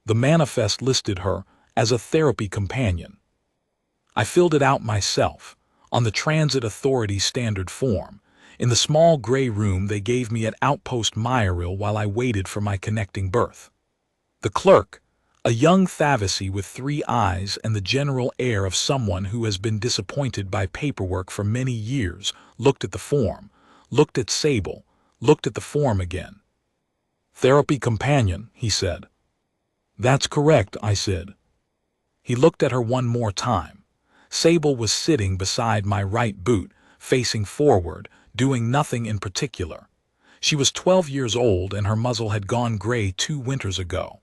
The manifest listed her as a therapy companion. I filled it out myself, on the Transit Authority's standard form, in the small gray room they gave me at Outpost Meyerville while I waited for my connecting berth. The clerk, a young Thavesi with 3 eyes and the general air of someone who has been disappointed by paperwork for many years, looked at the form, looked at Sable, looked at the form again. "Therapy companion," he said. "That's correct," I said. He looked at her one more time. Sable was sitting beside my right boot, facing forward, doing nothing in particular. She was 12 years old and her muzzle had gone gray 2 winters ago.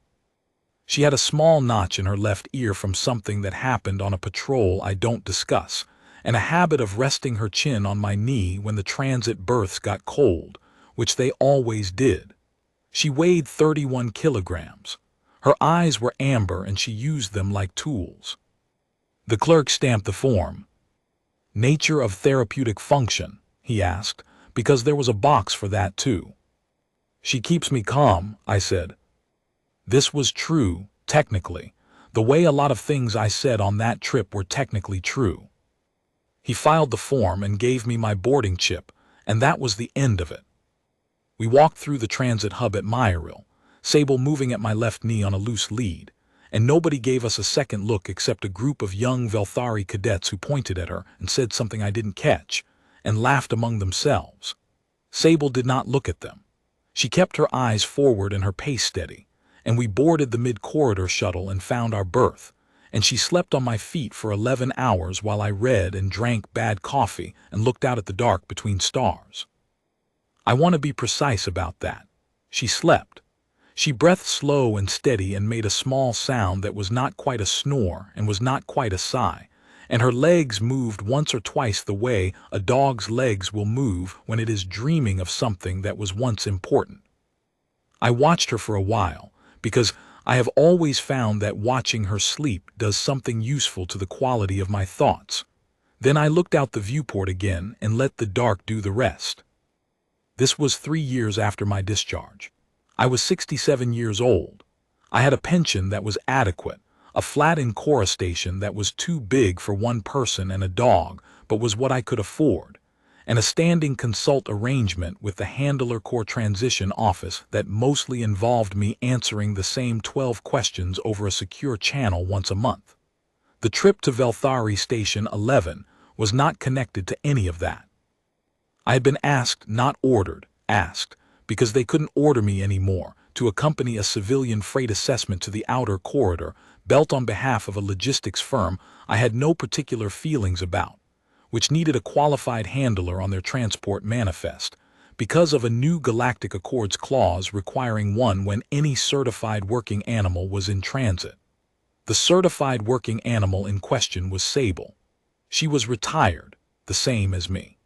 She had a small notch in her left ear from something that happened on a patrol I don't discuss, and a habit of resting her chin on my knee when the transit berths got cold, which they always did. She weighed 31 kilograms. Her eyes were amber and she used them like tools. The clerk stamped the form. "Nature of therapeutic function," he asked, because there was a box for that too. "She keeps me calm," I said. This was true, technically, the way a lot of things I said on that trip were technically true. He filed the form and gave me my boarding chip, and that was the end of it. We walked through the transit hub at Meyerville, Sable moving at my left knee on a loose lead, and nobody gave us a second look except a group of young Velthari cadets who pointed at her and said something I didn't catch, and laughed among themselves. Sable did not look at them. She kept her eyes forward and her pace steady, and we boarded the mid-corridor shuttle and found our berth, and she slept on my feet for 11 hours while I read and drank bad coffee and looked out at the dark between stars. I want to be precise about that. She slept. She breathed slow and steady and made a small sound that was not quite a snore and was not quite a sigh, and her legs moved once or twice the way a dog's legs will move when it is dreaming of something that was once important. I watched her for a while, because I have always found that watching her sleep does something useful to the quality of my thoughts. Then I looked out the viewport again and let the dark do the rest. This was 3 years after my discharge. I was 67 years old. I had a pension that was adequate, a flat in Cora Station that was too big for one person and a dog, but was what I could afford, and a standing consult arrangement with the Handler Corps Transition Office that mostly involved me answering the same 12 questions over a secure channel once a month. The trip to Velthari Station 11 was not connected to any of that. I had been asked, not ordered, asked, because they couldn't order me anymore, to accompany a civilian freight assessment to the outer corridor, built on behalf of a logistics firm I had no particular feelings about, which needed a qualified handler on their transport manifest, because of a new Galactic Accords clause requiring one when any certified working animal was in transit. The certified working animal in question was Sable. She was retired, the same as me.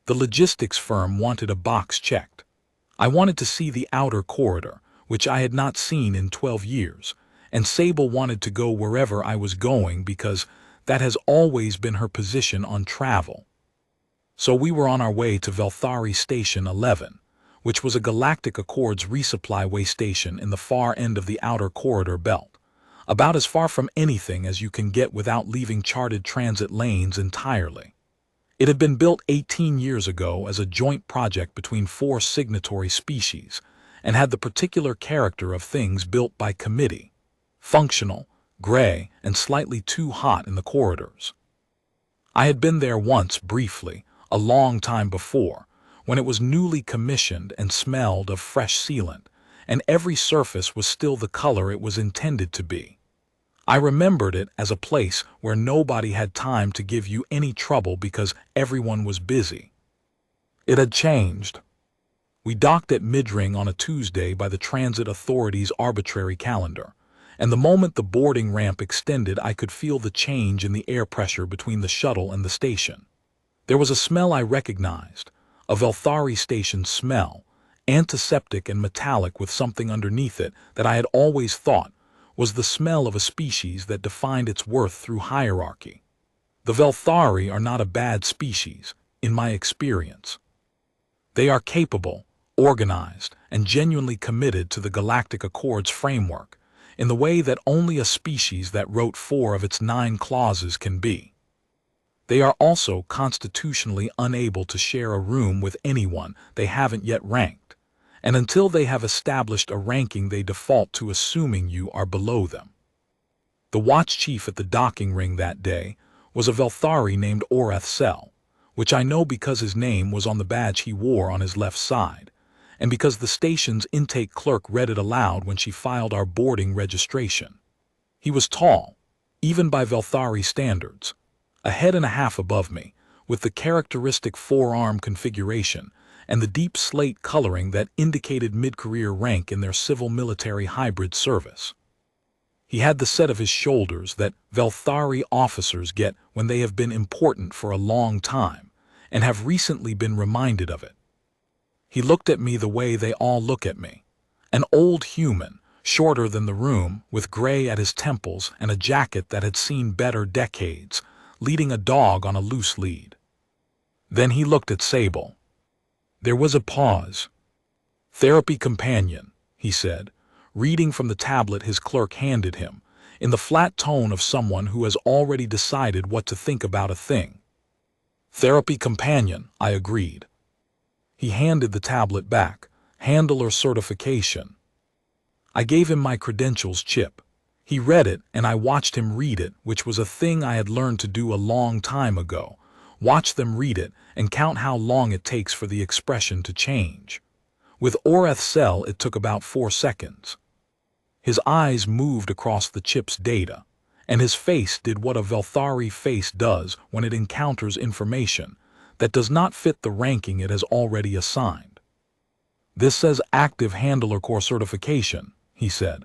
The logistics firm wanted a box checked. I wanted to see the outer corridor, which I had not seen in 12 years, and Sable wanted to go wherever I was going because that has always been her position on travel. So we were on our way to Velthari Station 11, which was a Galactic Accords resupply waystation in the far end of the outer corridor belt, about as far from anything as you can get without leaving charted transit lanes entirely. It had been built 18 years ago as a joint project between 4 signatory species and had the particular character of things built by committee, functional, gray, and slightly too hot in the corridors. I had been there once briefly, a long time before, when it was newly commissioned and smelled of fresh sealant, and every surface was still the color it was intended to be. I remembered it as a place where nobody had time to give you any trouble because everyone was busy. It had changed. We docked at Midring on a Tuesday by the Transit Authority's arbitrary calendar, and the moment the boarding ramp extended I could feel the change in the air pressure between the shuttle and the station. There was a smell I recognized, a Velthari Station smell, antiseptic and metallic with something underneath it that I had always thought was the smell of a species that defined its worth through hierarchy. The Velthari are not a bad species, in my experience. They are capable, organized, and genuinely committed to the Galactic Accords framework, in the way that only a species that wrote 4 of its 9 clauses can be. They are also constitutionally unable to share a room with anyone they haven't yet ranked, and until they have established a ranking they default to assuming you are below them. The watch chief at the docking ring that day was a Velthari named Oreth Sel, which I know because his name was on the badge he wore on his left side, and because the station's intake clerk read it aloud when she filed our boarding registration. He was tall, even by Velthari standards, a head and a half above me, with the characteristic forearm configuration and the deep slate coloring that indicated mid-career rank in their civil-military hybrid service. He had the set of his shoulders that Velthari officers get when they have been important for a long time and have recently been reminded of it. He looked at me the way they all look at me, an old human, shorter than the room, with gray at his temples and a jacket that had seen better decades, leading a dog on a loose lead. Then he looked at Sable. There was a pause. "Therapy companion," he said, reading from the tablet his clerk handed him, in the flat tone of someone who has already decided what to think about a thing. "Therapy companion," I agreed. He handed the tablet back. "Handler certification." I gave him my credentials chip. He read it, and I watched him read it, which was a thing I had learned to do a long time ago. Watch them read it and count how long it takes for the expression to change. With Oreth Sel, it took about 4 seconds. His eyes moved across the chip's data, and his face did what a Velthari face does when it encounters information that does not fit the ranking it has already assigned. "This says active handler core certification," he said.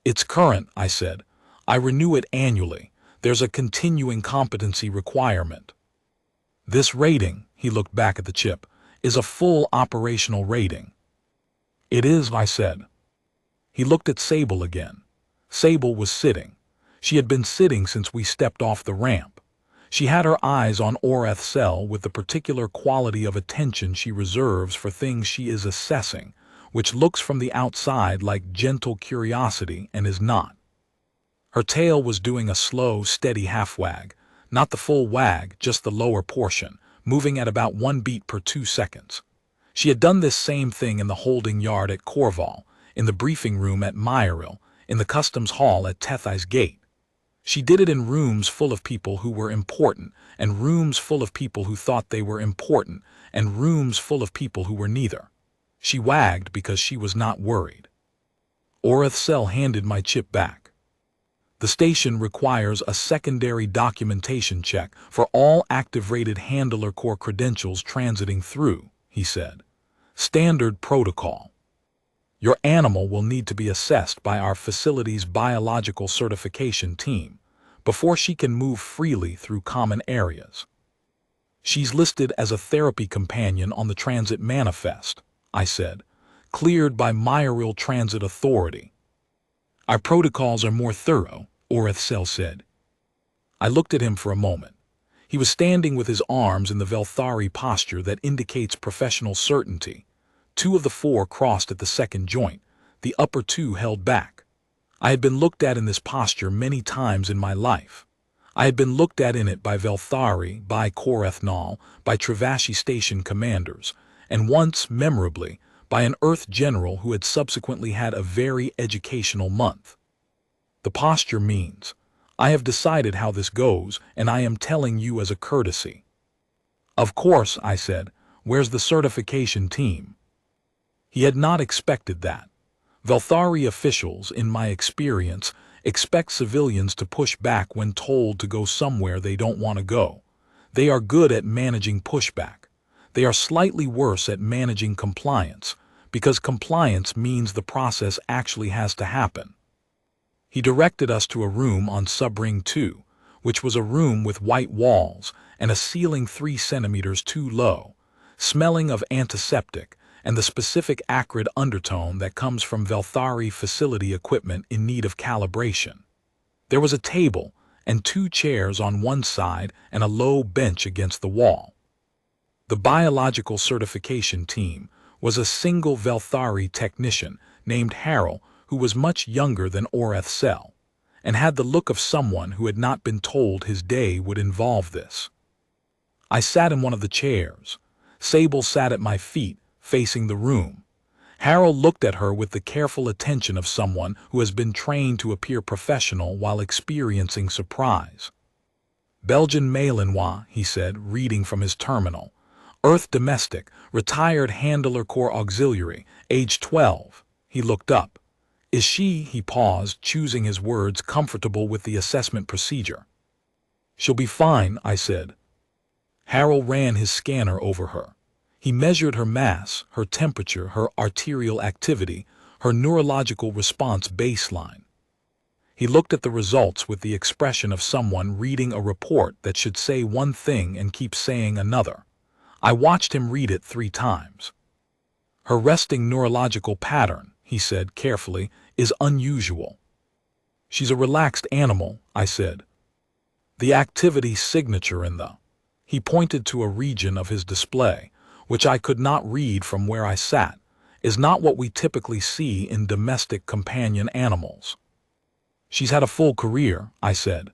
"It's current," I said. "I renew it annually. There's a continuing competency requirement." "This rating," he looked back at the chip, "is a full operational rating." "It is," I said. He looked at Sable again. Sable was sitting. She had been sitting since we stepped off the ramp. She had her eyes on Oreth Sel with the particular quality of attention she reserves for things she is assessing, which looks from the outside like gentle curiosity and is not. Her tail was doing a slow, steady half-wag, not the full wag, just the lower portion, moving at about 1 beat per 2 seconds. She had done this same thing in the holding yard at Corval, in the briefing room at Meyeril, in the customs hall at Tethai's Gate. She did it in rooms full of people who were important, and rooms full of people who thought they were important, and rooms full of people who were neither. She wagged because she was not worried. Oreth Sel handed my chip back. "The station requires a secondary documentation check for all active-rated handler core credentials transiting through," he said. "Standard protocol. Your animal will need to be assessed by our facility's biological certification team before she can move freely through common areas. She's listed as a therapy companion on the transit manifest," I said, "cleared by Meyeril Transit Authority." "Our protocols are more thorough," Oreth Sel said. I looked at him for a moment. He was standing with his arms in the Velthari posture that indicates professional certainty. 2 of the 4 crossed at the second joint, the upper 2 held back. I had been looked at in this posture many times in my life. I had been looked at in it by Velthari, by Korethnal, by Travashi station commanders, and once, memorably, by an Earth general who had subsequently had a very educational month. The posture means, "I have decided how this goes, and I am telling you as a courtesy." "Of course," I said. "Where's the certification team?" He had not expected that. Velthari officials, in my experience, expect civilians to push back when told to go somewhere they don't want to go. They are good at managing pushback. They are slightly worse at managing compliance, because compliance means the process actually has to happen. He directed us to a room on Subring 2, which was a room with white walls and a ceiling 3 centimeters too low, smelling of antiseptic and the specific acrid undertone that comes from Velthari facility equipment in need of calibration. There was a table and 2 chairs on one side and a low bench against the wall. The biological certification team was a single Velthari technician named Harrell who was much younger than Oreth Sel, and had the look of someone who had not been told his day would involve this. I sat in one of the chairs. Sable sat at my feet, facing the room. Harold looked at her with the careful attention of someone who has been trained to appear professional while experiencing surprise. Belgian Malinois, he said, reading from his terminal. Earth domestic, retired handler corps auxiliary, age 12. He looked up. Is she, he paused, choosing his words, comfortable with the assessment procedure? She'll be fine, I said. Harold ran his scanner over her. He measured her mass, her temperature, her arterial activity, her neurological response baseline. He looked at the results with the expression of someone reading a report that should say one thing and keep saying another. I watched him read it 3 times. Her resting neurological pattern, he said carefully, is unusual. She's a relaxed animal, I said. The activity signature in the... He pointed to a region of his display, which I could not read from where I sat, is not what we typically see in domestic companion animals. She's had a full career, I said.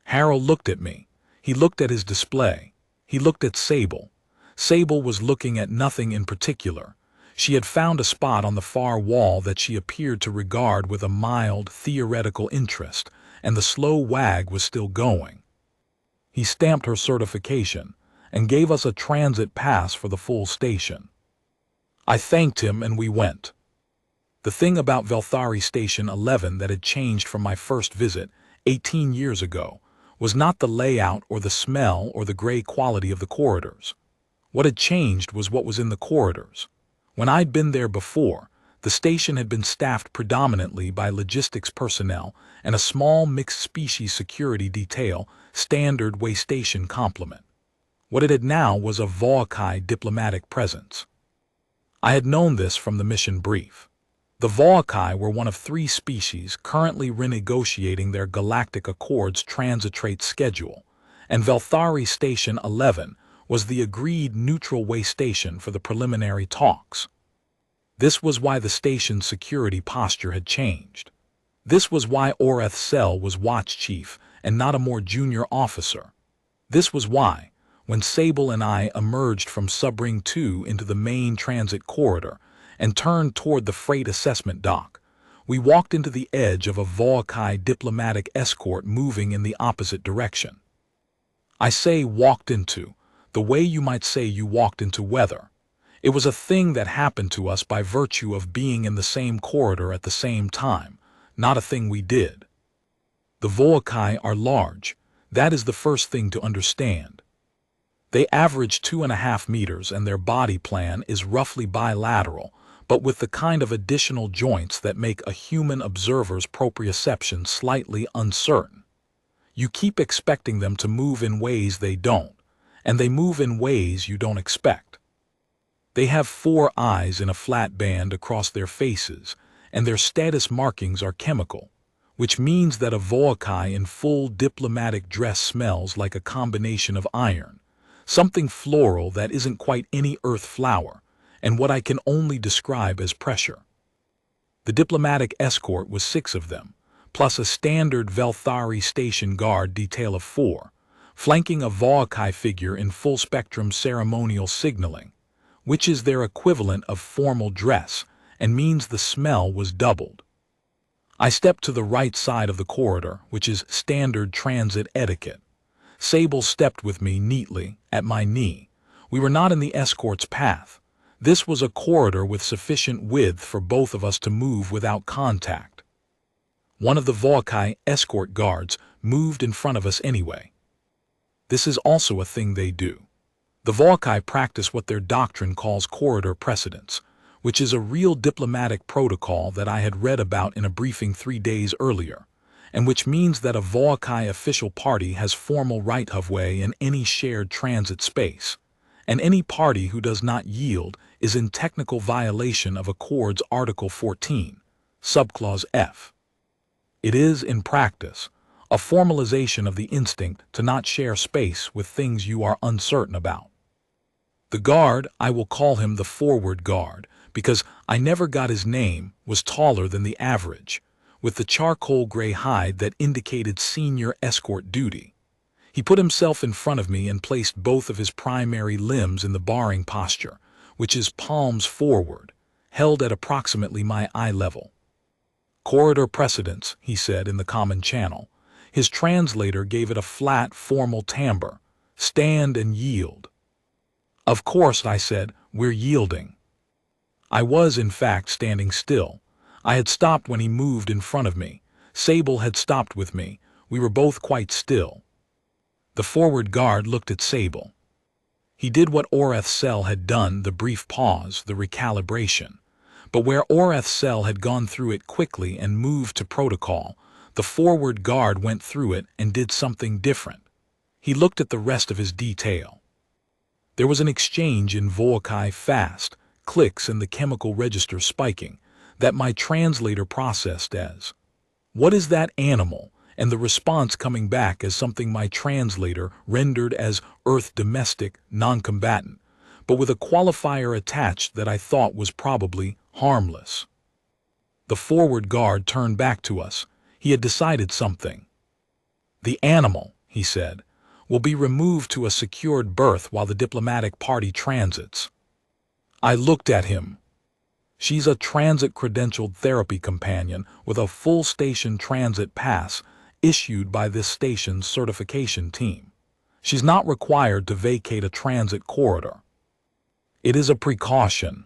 Harold looked at me. He looked at his display. He looked at Sable. Sable was looking at nothing in particular. She had found a spot on the far wall that she appeared to regard with a mild, theoretical interest, and the slow wag was still going. He stamped her certification and gave us a transit pass for the full station. I thanked him and we went. The thing about Vorrkai Station 11 that had changed from my first visit, 18 years ago, was not the layout or the smell or the gray quality of the corridors. What had changed was what was in the corridors. When I'd been there before, the station had been staffed predominantly by logistics personnel and a small mixed-species security detail, standard waystation complement. What it had now was a Vorrkai diplomatic presence. I had known this from the mission brief. The Vorrkai were one of 3 species currently renegotiating their Galactic Accords transit schedule, and Vorrkai Station 11 was the agreed neutral way station for the preliminary talks. This was why the station's security posture had changed. This was why Oreth Sel was watch chief and not a more junior officer. This was why, when Sable and I emerged from Subring 2 into the main transit corridor and turned toward the freight assessment dock, we walked into the edge of a Vorrkai diplomatic escort moving in the opposite direction. I say walked into, the way you might say you walked into weather. It was a thing that happened to us by virtue of being in the same corridor at the same time, not a thing we did. The Vorrkai are large. That is the first thing to understand. They average 2.5 meters and their body plan is roughly bilateral, but with the kind of additional joints that make a human observer's proprioception slightly uncertain. You keep expecting them to move in ways they don't, and they move in ways you don't expect. They have 4 eyes in a flat band across their faces, and their status markings are chemical, which means that a Vorrkai in full diplomatic dress smells like a combination of iron, something floral that isn't quite any earth flower, and what I can only describe as pressure. The diplomatic escort was 6 of them, plus a standard Vorrkai station guard detail of 4, flanking a Vorrkai figure in full-spectrum ceremonial signaling, which is their equivalent of formal dress and means the smell was doubled. I stepped to the right side of the corridor, which is standard transit etiquette. Sable stepped with me neatly, at my knee. We were not in the escort's path. This was a corridor with sufficient width for both of us to move without contact. One of the Vorrkai escort guards moved in front of us anyway. This is also a thing they do. The Vorrkai practice what their doctrine calls corridor precedence, which is a real diplomatic protocol that I had read about in a briefing 3 days earlier, and which means that a Vorrkai official party has formal right of way in any shared transit space, and any party who does not yield is in technical violation of Accords Article 14, Subclause F. It is, in practice, a formalization of the instinct to not share space with things you are uncertain about. The guard, I will call him the forward guard, because I never got his name, was taller than the average, with the charcoal gray hide that indicated senior escort duty. He put himself in front of me and placed both of his primary limbs in the barring posture, which is palms forward, held at approximately my eye level. "Corridor precedence," he said in the common channel. His translator gave it a flat, formal timbre. "Stand and yield." "Of course," I said, "we're yielding." I was, in fact, standing still. I had stopped when he moved in front of me. Sable had stopped with me. We were both quite still. The forward guard looked at Sable. He did what Oreth's cell had done, the brief pause, the recalibration. But where Oreth's cell had gone through it quickly and moved to protocol, the forward guard went through it and did something different. He looked at the rest of his detail. There was an exchange in Vorrkai fast, clicks and the chemical register spiking, that my translator processed as, "What is that animal?" and the response coming back as something my translator rendered as Earth domestic, non-combatant, but with a qualifier attached that I thought was probably harmless. The forward guard turned back to us. He had decided something. "The animal," he said, "will be removed to a secured berth while the diplomatic party transits." I looked at him. "She's a transit-credentialed therapy companion with a full station transit pass issued by this station's certification team. She's not required to vacate a transit corridor. It is a precaution.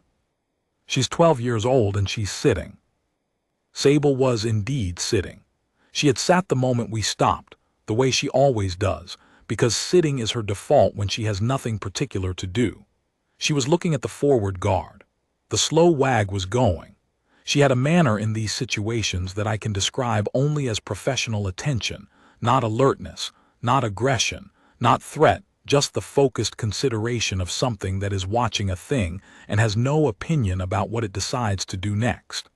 She's 12 years old and she's sitting." Sable was indeed sitting. She had sat the moment we stopped, the way she always does, because sitting is her default when she has nothing particular to do. She was looking at the forward guard. The slow wag was going. She had a manner in these situations that I can describe only as professional attention, not alertness, not aggression, not threat, just the focused consideration of something that is watching a thing and has no opinion about what it decides to do next.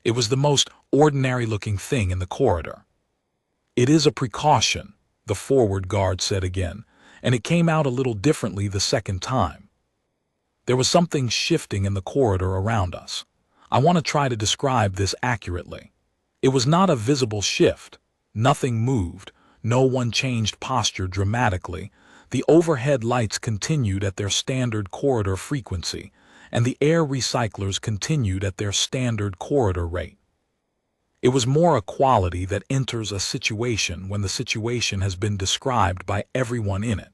It was the most ordinary-looking thing in the corridor. "It is a precaution," the forward guard said again, and it came out a little differently the second time. There was something shifting in the corridor around us. I want to try to describe this accurately. It was not a visible shift. Nothing moved. No one changed posture dramatically. The overhead lights continued at their standard corridor frequency, and the air recyclers continued at their standard corridor rate. It was more a quality that enters a situation when the situation has been described by everyone in it,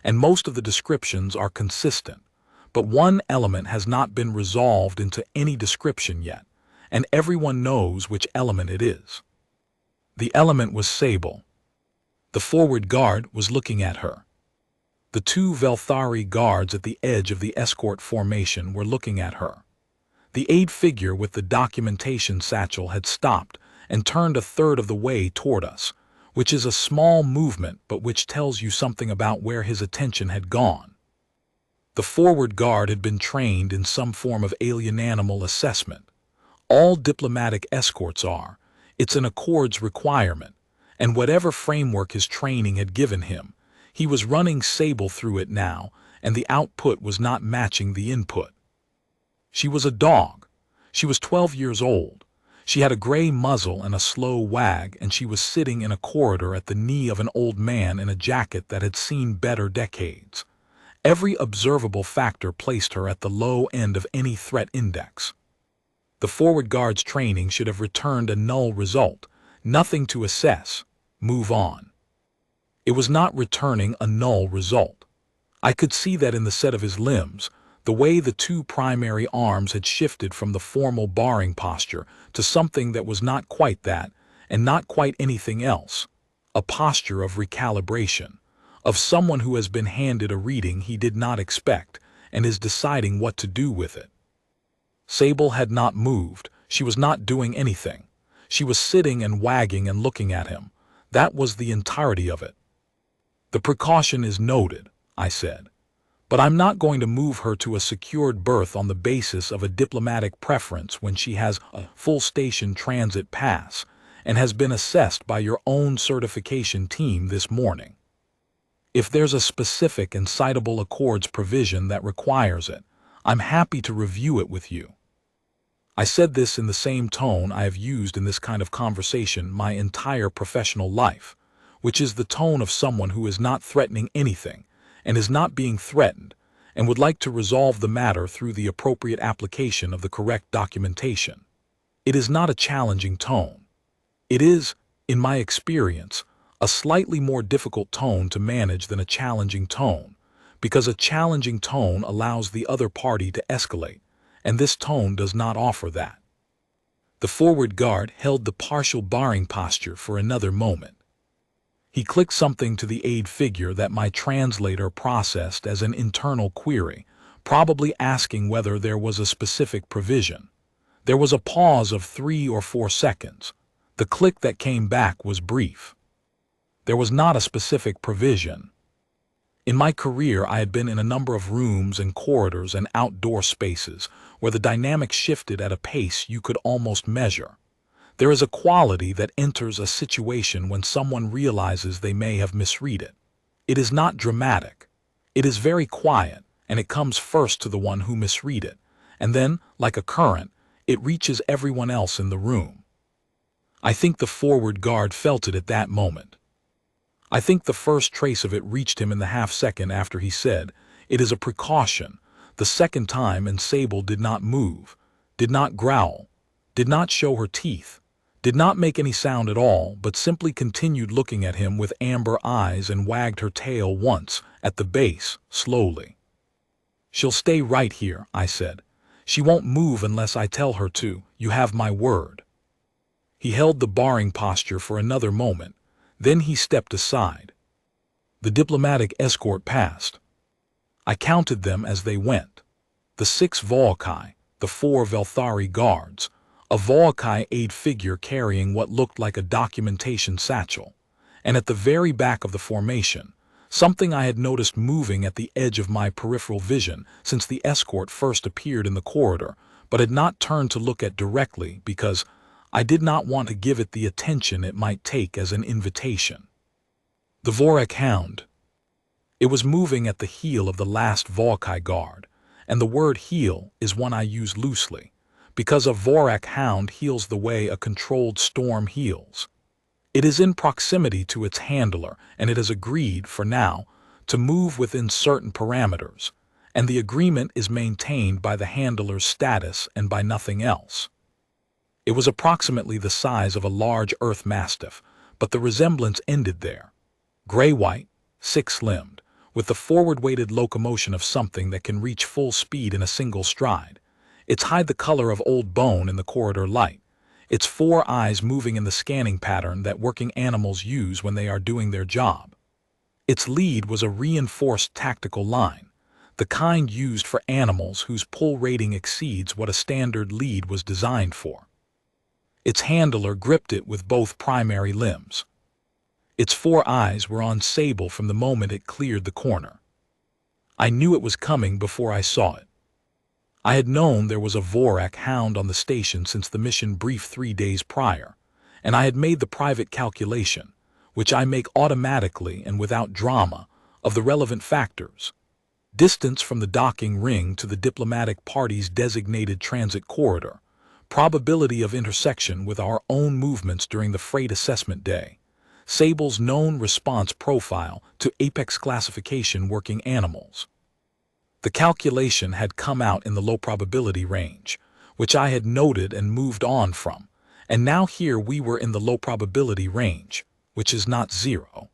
and most of the descriptions are consistent. But one element has not been resolved into any description yet, and everyone knows which element it is. The element was Sable. The forward guard was looking at her. The two Velthari guards at the edge of the escort formation were looking at her. The aide figure with the documentation satchel had stopped and turned a third of the way toward us, which is a small movement but which tells you something about where his attention had gone. The forward guard had been trained in some form of alien animal assessment. All diplomatic escorts are. It's an Accords requirement, and whatever framework his training had given him, he was running Sable through it now, and the output was not matching the input. She was a dog. She was 12 years old. She had a gray muzzle and a slow wag, and she was sitting in a corridor at the knee of an old man in a jacket that had seen better decades. Every observable factor placed her at the low end of any threat index. The forward guard's training should have returned a null result, nothing to assess, move on. It was not returning a null result. I could see that in the set of his limbs, the way the two primary arms had shifted from the formal barring posture to something that was not quite that, and not quite anything else, a posture of recalibration, of someone who has been handed a reading he did not expect and is deciding what to do with it. Sable had not moved. She was not doing anything. She was sitting and wagging and looking at him. That was the entirety of it. "The precaution is noted," I said, "but I'm not going to move her to a secured berth on the basis of a diplomatic preference when she has a full station transit pass and has been assessed by your own certification team this morning. If there's a specific and citable Accords provision that requires it, I'm happy to review it with you." I said this in the same tone I have used in this kind of conversation my entire professional life, which is the tone of someone who is not threatening anything and is not being threatened and would like to resolve the matter through the appropriate application of the correct documentation. It is not a challenging tone. It is, in my experience, a slightly more difficult tone to manage than a challenging tone, because a challenging tone allows the other party to escalate, and this tone does not offer that. The forward guard held the partial barring posture for another moment. He clicked something to the aid figure that my translator processed as an internal query, probably asking whether there was a specific provision. There was a pause of 3 or 4 seconds. The click that came back was brief. There was not a specific provision. In my career, I had been in a number of rooms and corridors and outdoor spaces where the dynamic shifted at a pace you could almost measure. There is a quality that enters a situation when someone realizes they may have misread it. It is not dramatic. It is very quiet, and it comes first to the one who misread it, and then, like a current, it reaches everyone else in the room. I think the forward guard felt it at that moment. I think the first trace of it reached him in the half-second after he said, "It is a precaution," the second time, and Sable did not move, did not growl, did not show her teeth, did not make any sound at all, but simply continued looking at him with amber eyes and wagged her tail once, at the base, slowly. "She'll stay right here," I said. "She won't move unless I tell her to, you have my word." He held the barring posture for another moment, then he stepped aside. The diplomatic escort passed. I counted them as they went. The 6 Vorrkai, the 4 Velthari guards, a Vorrkai aid figure carrying what looked like a documentation satchel, and at the very back of the formation, something I had noticed moving at the edge of my peripheral vision since the escort first appeared in the corridor, but had not turned to look at directly because I did not want to give it the attention it might take as an invitation. The Vorrkai hound. It was moving at the heel of the last Vorrkai guard, and the word heel is one I use loosely, because a Vorrkai hound heels the way a controlled storm heals. It is in proximity to its handler, and it has agreed, for now, to move within certain parameters, and the agreement is maintained by the handler's status and by nothing else. It was approximately the size of a large earth mastiff, but the resemblance ended there. Gray-white, 6-limbed, with the forward-weighted locomotion of something that can reach full speed in a single stride. Its hide the color of old bone in the corridor light. Its 4 eyes moving in the scanning pattern that working animals use when they are doing their job. Its lead was a reinforced tactical line, the kind used for animals whose pull rating exceeds what a standard lead was designed for. Its handler gripped it with both primary limbs. Its 4 eyes were on Sable from the moment it cleared the corner. I knew it was coming before I saw it. I had known there was a Vorrkai hound on the station since the mission brief 3 days prior, and I had made the private calculation, which I make automatically and without drama, of the relevant factors: distance from the docking ring to the diplomatic party's designated transit corridor, probability of intersection with our own movements during the freight assessment day, Sable's known response profile to apex classification working animals. The calculation had come out in the low probability range, which I had noted and moved on from, and now here we were in the low probability range, which is not 0.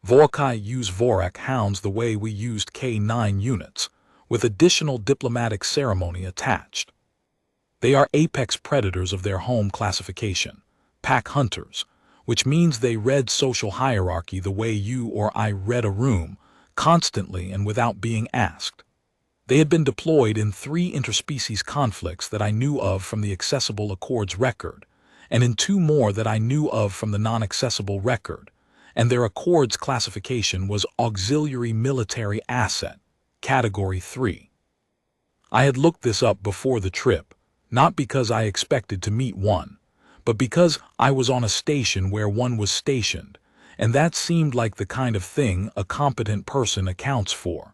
Vorrkai use Vorrkai hounds the way we used K9 units, with additional diplomatic ceremony attached. They are apex predators of their home classification, pack hunters, which means they read social hierarchy the way you or I read a room, constantly and without being asked. They had been deployed in 3 interspecies conflicts that I knew of from the Accessible Accords record, and in 2 more that I knew of from the non-accessible record, and their Accords classification was Auxiliary Military Asset, Category 3. I had looked this up before the trip, not because I expected to meet one, but because I was on a station where one was stationed, and that seemed like the kind of thing a competent person accounts for.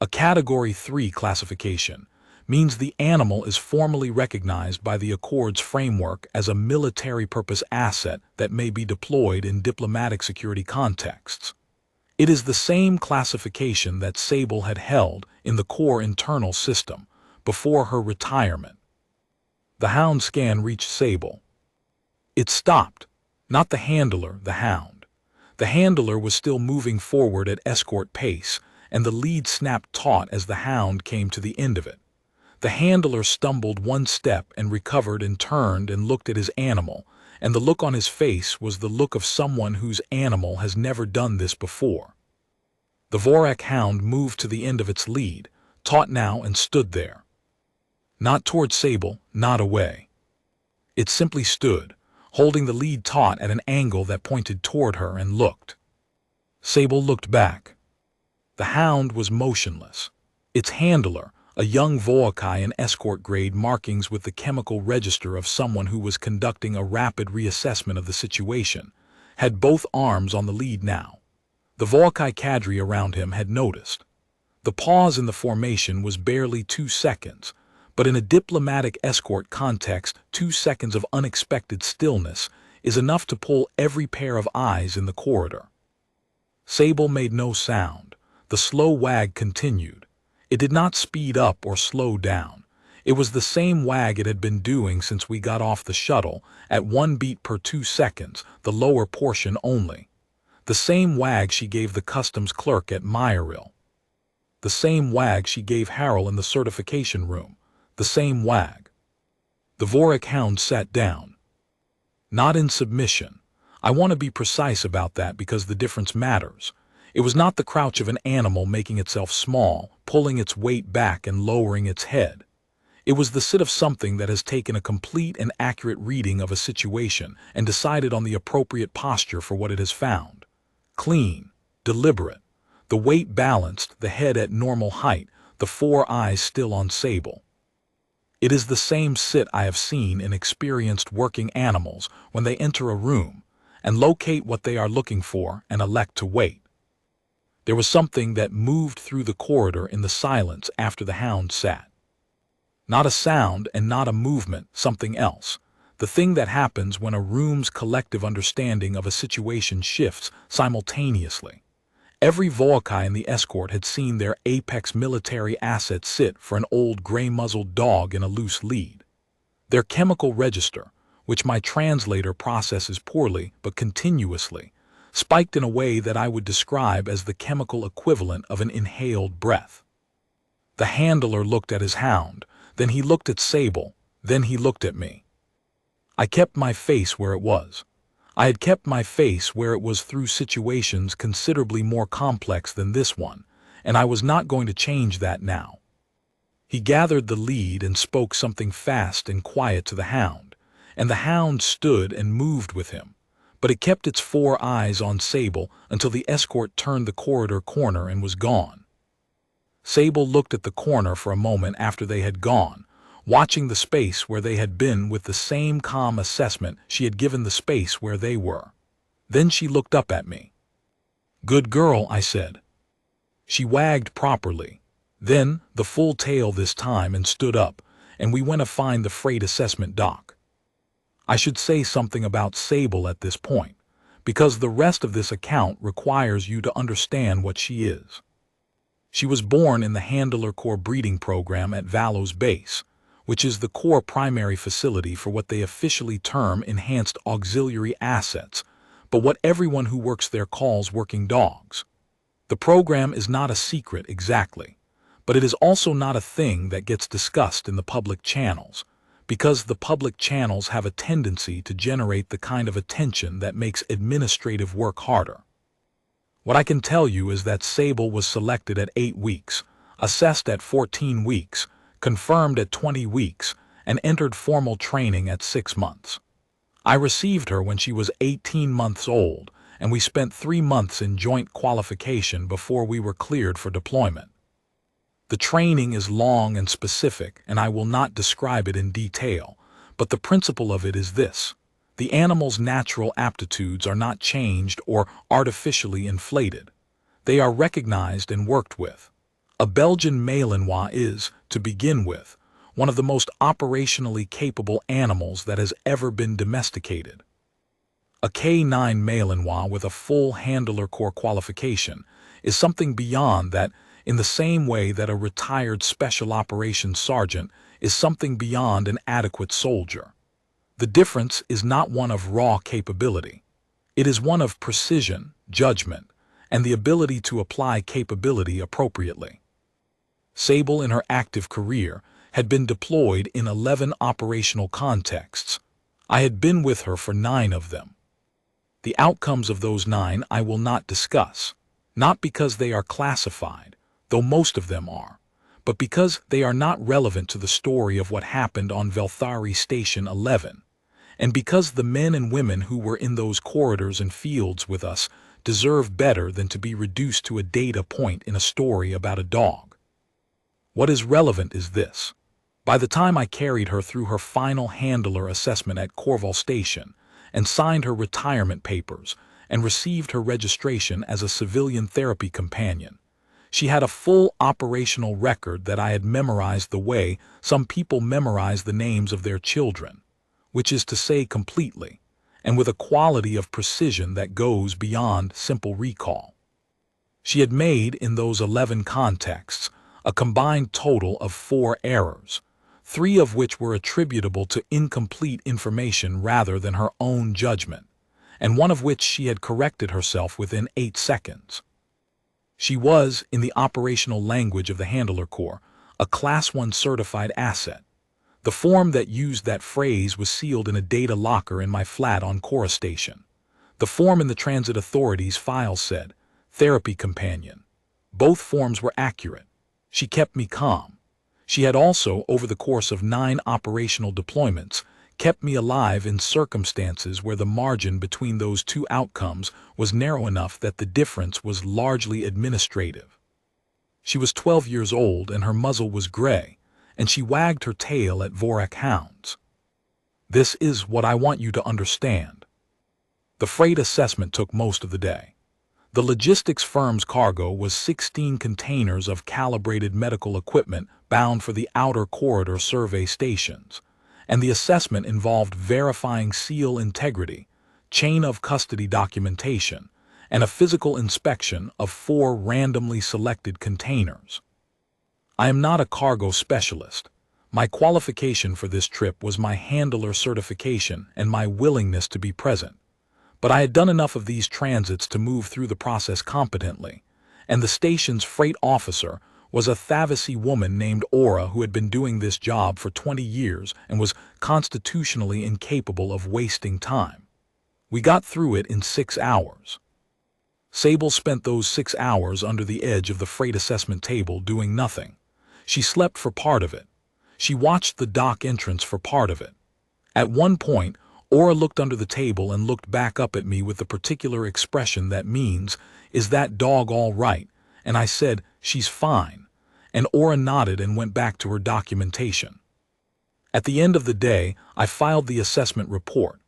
A Category 3 classification means the animal is formally recognized by the Accords framework as a military-purpose asset that may be deployed in diplomatic security contexts. It is the same classification that Sable had held in the core internal system before her retirement. The hound scan reached Sable. It stopped, not the handler, the hound. The handler was still moving forward at escort pace, and the lead snapped taut as the hound came to the end of it. The handler stumbled one step and recovered and turned and looked at his animal, and the look on his face was the look of someone whose animal has never done this before. The Vorrkai hound moved to the end of its lead, taut now, and stood there. Not toward Sable, not away. It simply stood, holding the lead taut at an angle that pointed toward her, and looked. Sable looked back. The hound was motionless. Its handler, a young Vorrkai in escort-grade markings with the chemical register of someone who was conducting a rapid reassessment of the situation, had both arms on the lead now. The Vorrkai cadre around him had noticed. The pause in the formation was barely 2 seconds, but in a diplomatic escort context, 2 seconds of unexpected stillness is enough to pull every pair of eyes in the corridor. Sable made no sound. The slow wag continued. It did not speed up or slow down. It was the same wag it had been doing since we got off the shuttle, at 1 beat per 2 seconds, the lower portion only. The same wag she gave the customs clerk at Meyerville. The same wag she gave Harold in the certification room. The same wag. The Vorrkai hound sat down. Not in submission. I want to be precise about that because the difference matters. It was not the crouch of an animal making itself small, pulling its weight back and lowering its head. It was the sit of something that has taken a complete and accurate reading of a situation and decided on the appropriate posture for what it has found. Clean, deliberate, the weight balanced, the head at normal height, the 4 eyes still on Sable. It is the same sit I have seen in experienced working animals when they enter a room and locate what they are looking for and elect to wait. There was something that moved through the corridor in the silence after the hound sat. Not a sound and not a movement, something else. The thing that happens when a room's collective understanding of a situation shifts simultaneously. Every Vorrkai in the escort had seen their apex military asset sit for an old grey-muzzled dog in a loose lead. Their chemical register, which my translator processes poorly but continuously, spiked in a way that I would describe as the chemical equivalent of an inhaled breath. The handler looked at his hound, then he looked at Sable, then he looked at me. I kept my face where it was. I had kept my face where it was through situations considerably more complex than this one, and I was not going to change that now. He gathered the lead and spoke something fast and quiet to the hound, and the hound stood and moved with him. But it kept its 4 eyes on Sable until the escort turned the corridor corner and was gone. Sable looked at the corner for a moment after they had gone, watching the space where they had been with the same calm assessment she had given the space where they were. Then she looked up at me. "Good girl," I said. She wagged properly. Then, the full tail this time, and stood up, and we went to find the freight assessment dock. I should say something about Sable at this point, because the rest of this account requires you to understand what she is. She was born in the Handler Corps breeding program at Valos Base, which is the Corps primary facility for what they officially term enhanced auxiliary assets, but what everyone who works there calls working dogs. The program is not a secret exactly, but it is also not a thing that gets discussed in the public channels, because the public channels have a tendency to generate the kind of attention that makes administrative work harder. What I can tell you is that Sable was selected at 8 weeks, assessed at 14 weeks, confirmed at 20 weeks, and entered formal training at 6 months. I received her when she was 18 months old, and we spent 3 months in joint qualification before we were cleared for deployment. The training is long and specific, and I will not describe it in detail, but the principle of it is this. The animal's natural aptitudes are not changed or artificially inflated. They are recognized and worked with. A Belgian Malinois is, to begin with, one of the most operationally capable animals that has ever been domesticated. A K9 Malinois with a full handler corps qualification is something beyond that, in the same way that a retired special operations sergeant is something beyond an adequate soldier. The difference is not one of raw capability. It is one of precision, judgment, and the ability to apply capability appropriately. Sable, in her active career, had been deployed in 11 operational contexts. I had been with her for 9 of them. The outcomes of those 9 I will not discuss, not because they are classified, though most of them are, but because they are not relevant to the story of what happened on Vorrkai Station 11, and because the men and women who were in those corridors and fields with us deserve better than to be reduced to a data point in a story about a dog. What is relevant is this. By the time I carried her through her final handler assessment at Vorrkai Station and signed her retirement papers and received her registration as a civilian therapy companion, she had a full operational record that I had memorized the way some people memorize the names of their children, which is to say completely, and with a quality of precision that goes beyond simple recall. She had made, in those 11 contexts, a combined total of 4 errors, 3 of which were attributable to incomplete information rather than her own judgment, and 1 of which she had corrected herself within 8 seconds. She was, in the operational language of the Handler Corps, a Class 1 certified asset. The form that used that phrase was sealed in a data locker in my flat on Vorrkai Station. The form in the Transit Authority's file said, "Therapy Companion." Both forms were accurate. She kept me calm. She had also, over the course of 9 operational deployments, kept me alive in circumstances where the margin between those 2 outcomes was narrow enough that the difference was largely administrative. She was 12 years old and her muzzle was gray, and she wagged her tail at Vorrkai hounds. This is what I want you to understand. The freight assessment took most of the day. The logistics firm's cargo was 16 containers of calibrated medical equipment bound for the outer corridor survey stations, and the assessment involved verifying seal integrity, chain of custody documentation, and a physical inspection of 4 randomly selected containers. I am not a cargo specialist. My qualification for this trip was my handler certification and my willingness to be present. But I had done enough of these transits to move through the process competently, and the station's freight officer was a Thavasi woman named Aura who had been doing this job for 20 years and was constitutionally incapable of wasting time. We got through it in 6 hours. Sable spent those 6 hours under the edge of the freight assessment table doing nothing. She slept for part of it. She watched the dock entrance for part of it. At one point, Aura looked under the table and looked back up at me with the particular expression that means, "Is that dog all right?" And I said, "She's fine." And Aura nodded and went back to her documentation. At the end of the day, I filed the assessment report,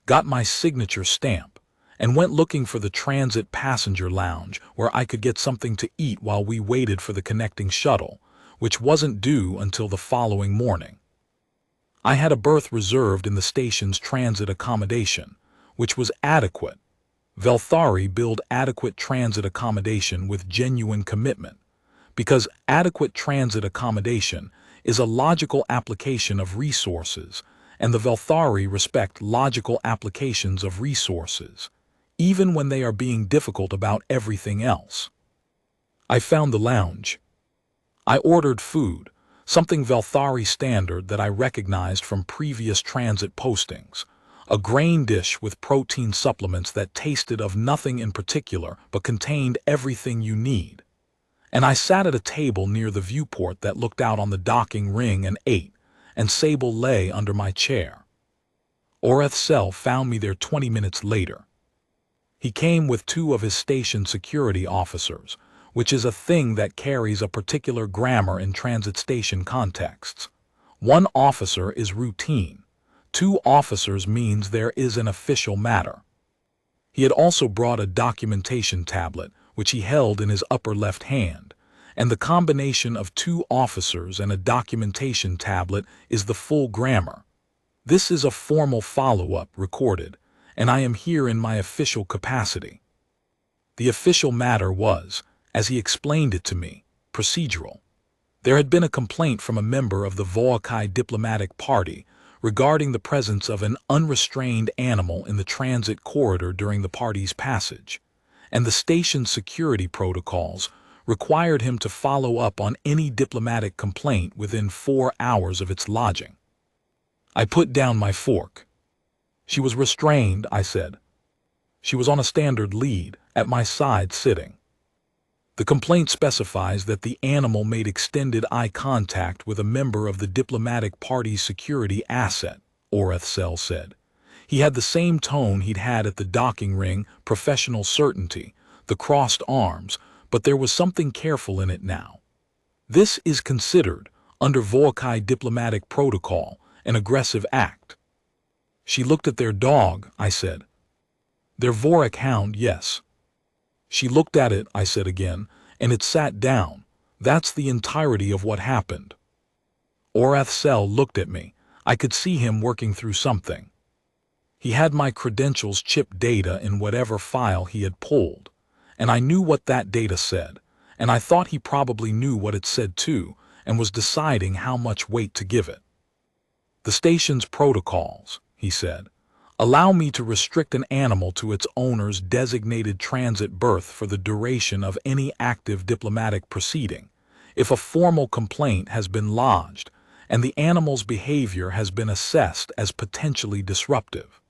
got my signature stamp, and went looking for the transit passenger lounge where I could get something to eat while we waited for the connecting shuttle, which wasn't due until the following morning. I had a berth reserved in the station's transit accommodation, which was adequate. Vorrkai billed adequate transit accommodation with genuine commitment, because adequate transit accommodation is a logical application of resources, and the Vorrkai respect logical applications of resources, even when they are being difficult about everything else. I found the lounge. I ordered food, something Vorrkai standard that I recognized from previous transit postings, a grain dish with protein supplements that tasted of nothing in particular but contained everything you need. And I sat at a table near the viewport that looked out on the docking ring and ate, and Sable lay under my chair. Orethsel found me there 20 minutes later. He came with 2 of his station security officers, which is a thing that carries a particular grammar in transit station contexts. 1 officer is routine. 2 officers means there is an official matter. He had also brought a documentation tablet, which he held in his upper left hand, and the combination of 2 officers and a documentation tablet is the full grammar. This is a formal follow-up recorded, and I am here in my official capacity. The official matter was, as he explained it to me, procedural. There had been a complaint from a member of the Vorrkai diplomatic party regarding the presence of an unrestrained animal in the transit corridor during the party's passage, and the station's security protocols required him to follow up on any diplomatic complaint within 4 hours of its lodging. I put down my fork. She was restrained, I said. She was on a standard lead, at my side sitting. The complaint specifies that the animal made extended eye contact with a member of the diplomatic party's security asset, Vorrkai said. He had the same tone he'd had at the docking ring, professional certainty, the crossed arms, but there was something careful in it now. This is considered, under Vorrkai diplomatic protocol, an aggressive act. She looked at their dog, I said. Their Vorrkai hound, yes. She looked at it, I said again, and it sat down. That's the entirety of what happened. Vorrkai looked at me. I could see him working through something. He had my credentials chip data in whatever file he had pulled, and I knew what that data said, and I thought he probably knew what it said too, and was deciding how much weight to give it. The station's protocols, he said, allow me to restrict an animal to its owner's designated transit berth for the duration of any active diplomatic proceeding, if a formal complaint has been lodged and the animal's behavior has been assessed as potentially disruptive.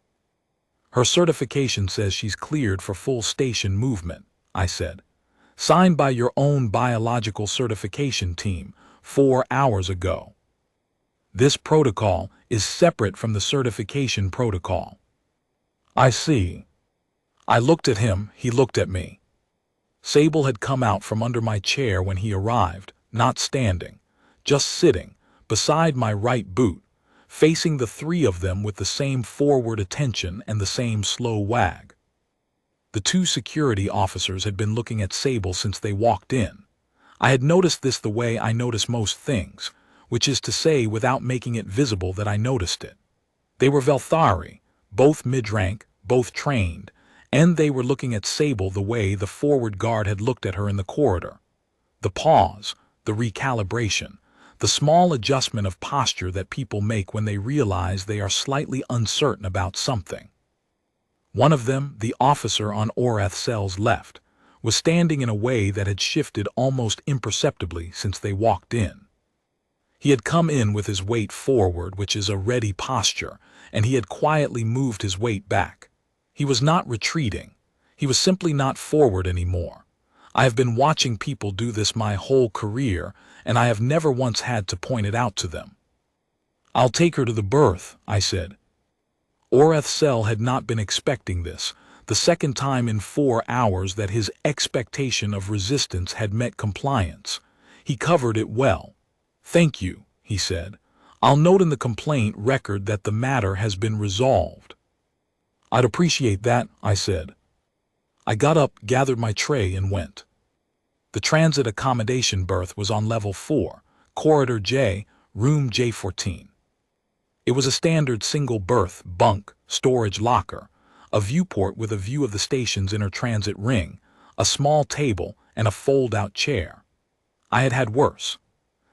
Her certification says she's cleared for full station movement, I said. Signed by your own biological certification team 4 hours ago. This protocol is separate from the certification protocol. I see. I looked at him, he looked at me. Sable had come out from under my chair when he arrived, not standing, just sitting, beside my right boot, facing the 3 of them with the same forward attention and the same slow wag. The 2 security officers had been looking at Sable since they walked in. I had noticed this the way I notice most things, which is to say without making it visible that I noticed it. They were Velthari, both mid-rank, both trained, and they were looking at Sable the way the forward guard had looked at her in the corridor. The pause, the recalibration, the small adjustment of posture that people make when they realize they are slightly uncertain about something. One of them, the officer on Vorrkai's left, was standing in a way that had shifted almost imperceptibly since they walked in. He had come in with his weight forward, which is a ready posture, and he had quietly moved his weight back. He was not retreating. He was simply not forward anymore. I have been watching people do this my whole career, and I have never once had to point it out to them. I'll take her to the berth, I said. Vorrkai had not been expecting this, the second time in 4 hours that his expectation of resistance had met compliance. He covered it well. Thank you, he said. I'll note in the complaint record that the matter has been resolved. I'd appreciate that, I said. I got up, gathered my tray, and went. The transit accommodation berth was on level 4, corridor J, room J14. It was a standard single berth, bunk, storage locker, a viewport with a view of the station's inner transit ring, a small table, and a fold-out chair. I had had worse.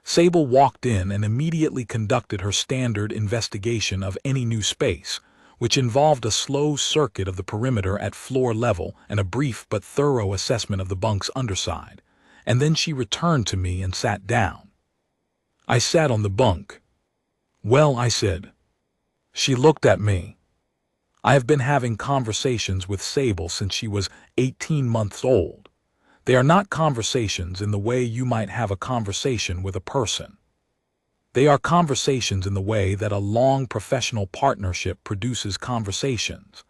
Sable walked in and immediately conducted her standard investigation of any new space, which involved a slow circuit of the perimeter at floor level and a brief but thorough assessment of the bunk's underside, and then she returned to me and sat down. I sat on the bunk. Well, I said. She looked at me. I have been having conversations with Sable since she was 18 months old. They are not conversations in the way you might have a conversation with a person. They are conversations in the way that a long professional partnership produces conversations,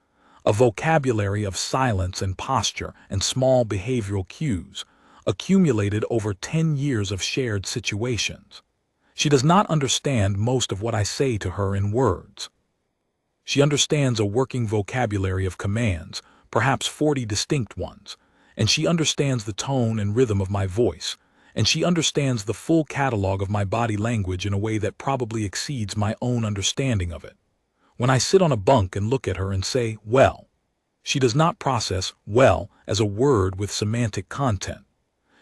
a vocabulary of silence and posture and small behavioral cues, accumulated over 10 years of shared situations. She does not understand most of what I say to her in words. She understands a working vocabulary of commands, perhaps 40 distinct ones, and she understands the tone and rhythm of my voice, and she understands the full catalog of my body language in a way that probably exceeds my own understanding of it. When I sit on a bunk and look at her and say, well, she does not process well as a word with semantic content.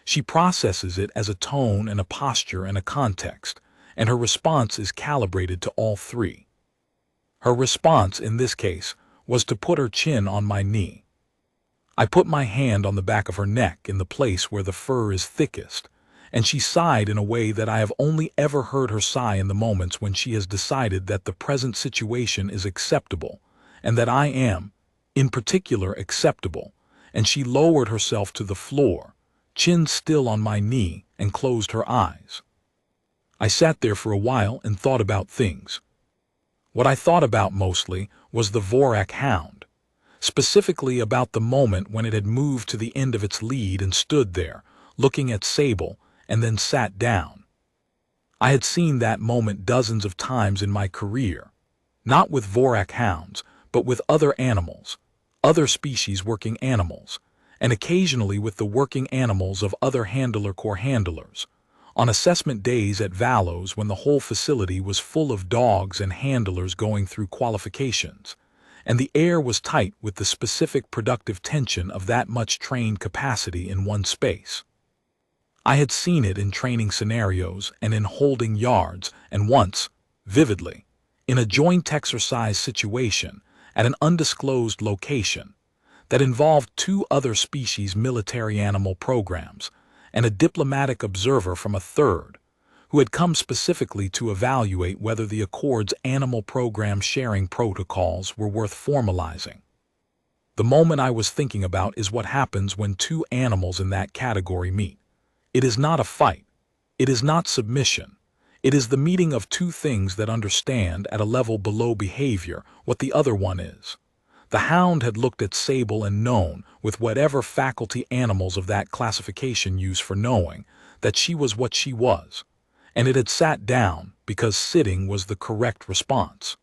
She processes it as a tone and a posture and a context, and her response is calibrated to all three. Her response in this case was to put her chin on my knee. I put my hand on the back of her neck in the place where the fur is thickest, and she sighed in a way that I have only ever heard her sigh in the moments when she has decided that the present situation is acceptable, and that I am, in particular, acceptable, and she lowered herself to the floor, chin still on my knee, and closed her eyes. I sat there for a while and thought about things. What I thought about mostly was the Vorrkai hound, specifically about the moment when it had moved to the end of its lead and stood there, looking at Sable, and then sat down. I had seen that moment dozens of times in my career, not with Vorrkai hounds, but with other animals, other species working animals, and occasionally with the working animals of other handler corps handlers, on assessment days at Valos when the whole facility was full of dogs and handlers going through qualifications, and the air was tight with the specific productive tension of that much trained capacity in one space. I had seen it in training scenarios and in holding yards, and once, vividly, in a joint exercise situation at an undisclosed location that involved 2 other species military animal programs and a diplomatic observer from a third, who had come specifically to evaluate whether the Accords animal program sharing protocols were worth formalizing. The moment I was thinking about is what happens when 2 animals in that category meet. It is not a fight. It is not submission. It is the meeting of 2 things that understand at a level below behavior what the other one is. The hound had looked at Sable and known, with whatever faculty animals of that classification use for knowing, that she was what she was, and it had sat down because sitting was the correct response.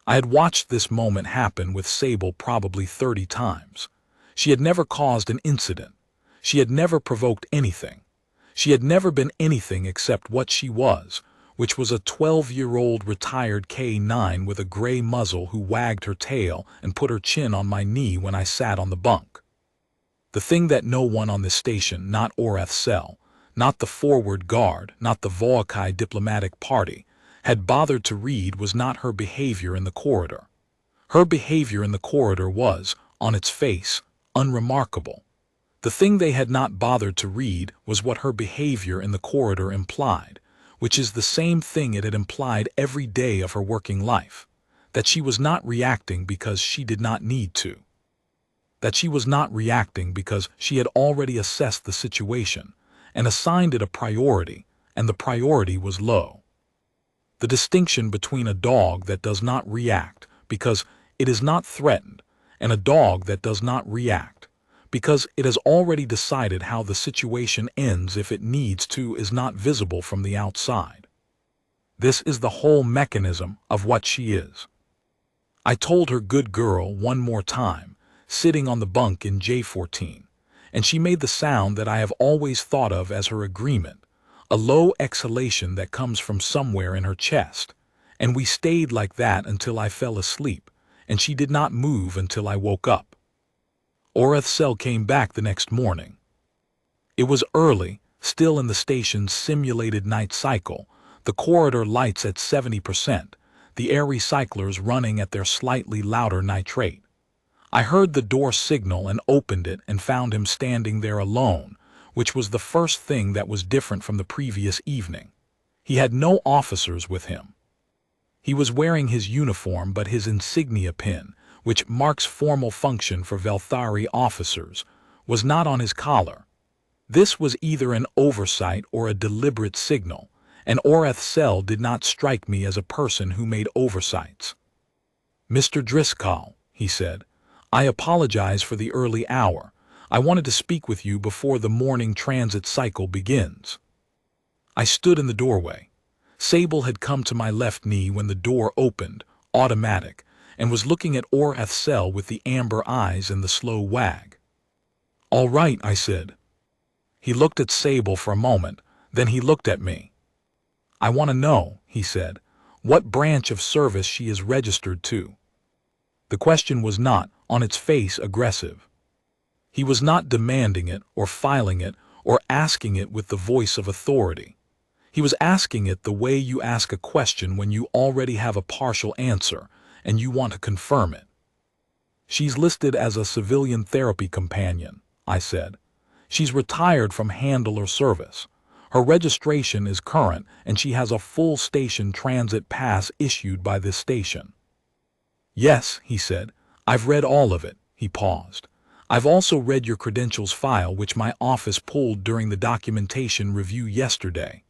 I had watched this moment happen with Sable probably 30 times. She had never caused an incident. She had never provoked anything. She had never been anything except what she was, which was a 12-year-old retired K9 with a gray muzzle who wagged her tail and put her chin on my knee when I sat on the bunk. The thing that no one on this station, not Orath Cell, not the forward guard, not the Vorrkai diplomatic party, had bothered to read was not her behavior in the corridor. Her behavior in the corridor was, on its face, unremarkable. The thing they had not bothered to read was what her behavior in the corridor implied, which is the same thing it had implied every day of her working life, that she was not reacting because she did not need to. That she was not reacting because she had already assessed the situation and assigned it a priority, and the priority was low. The distinction between a dog that does not react because it is not threatened and a dog that does not react because it has already decided how the situation ends if it needs to is not visible from the outside. This is the whole mechanism of what she is. I told her good girl one more time, sitting on the bunk in J14, and she made the sound that I have always thought of as her agreement, a low exhalation that comes from somewhere in her chest, and we stayed like that until I fell asleep, and she did not move until I woke up. Orath Cell came back the next morning. It was early, still in the station's simulated night cycle, the corridor lights at 70%, the air recyclers running at their slightly louder nitrate. I heard the door signal and opened it and found him standing there alone, which was the first thing that was different from the previous evening. He had no officers with him. He was wearing his uniform, but his insignia pin, which marks formal function for Velthari officers, was not on his collar. This was either an oversight or a deliberate signal, and Orath Cell did not strike me as a person who made oversights. "Mr. Driscoll," he said, "I apologize for the early hour. I wanted to speak with you before the morning transit cycle begins." I stood in the doorway. Sable had come to my left knee when the door opened, automatic, and was looking at Orath Cell with the amber eyes and the slow wag. "All right," I said. He looked at Sable for a moment, then he looked at me. "I want to know," he said, "what branch of service she is registered to." The question was not, on its face, aggressive. He was not demanding it or filing it or asking it with the voice of authority. He was asking it the way you ask a question when you already have a partial answer and you want to confirm it. "She's listed as a civilian therapy companion," I said. "She's retired from handler service. Her registration is current and she has a full station transit pass issued by this station." "Yes," he said, "I've read all of it." He paused. "I've also read your credentials file which my office pulled during the documentation review yesterday."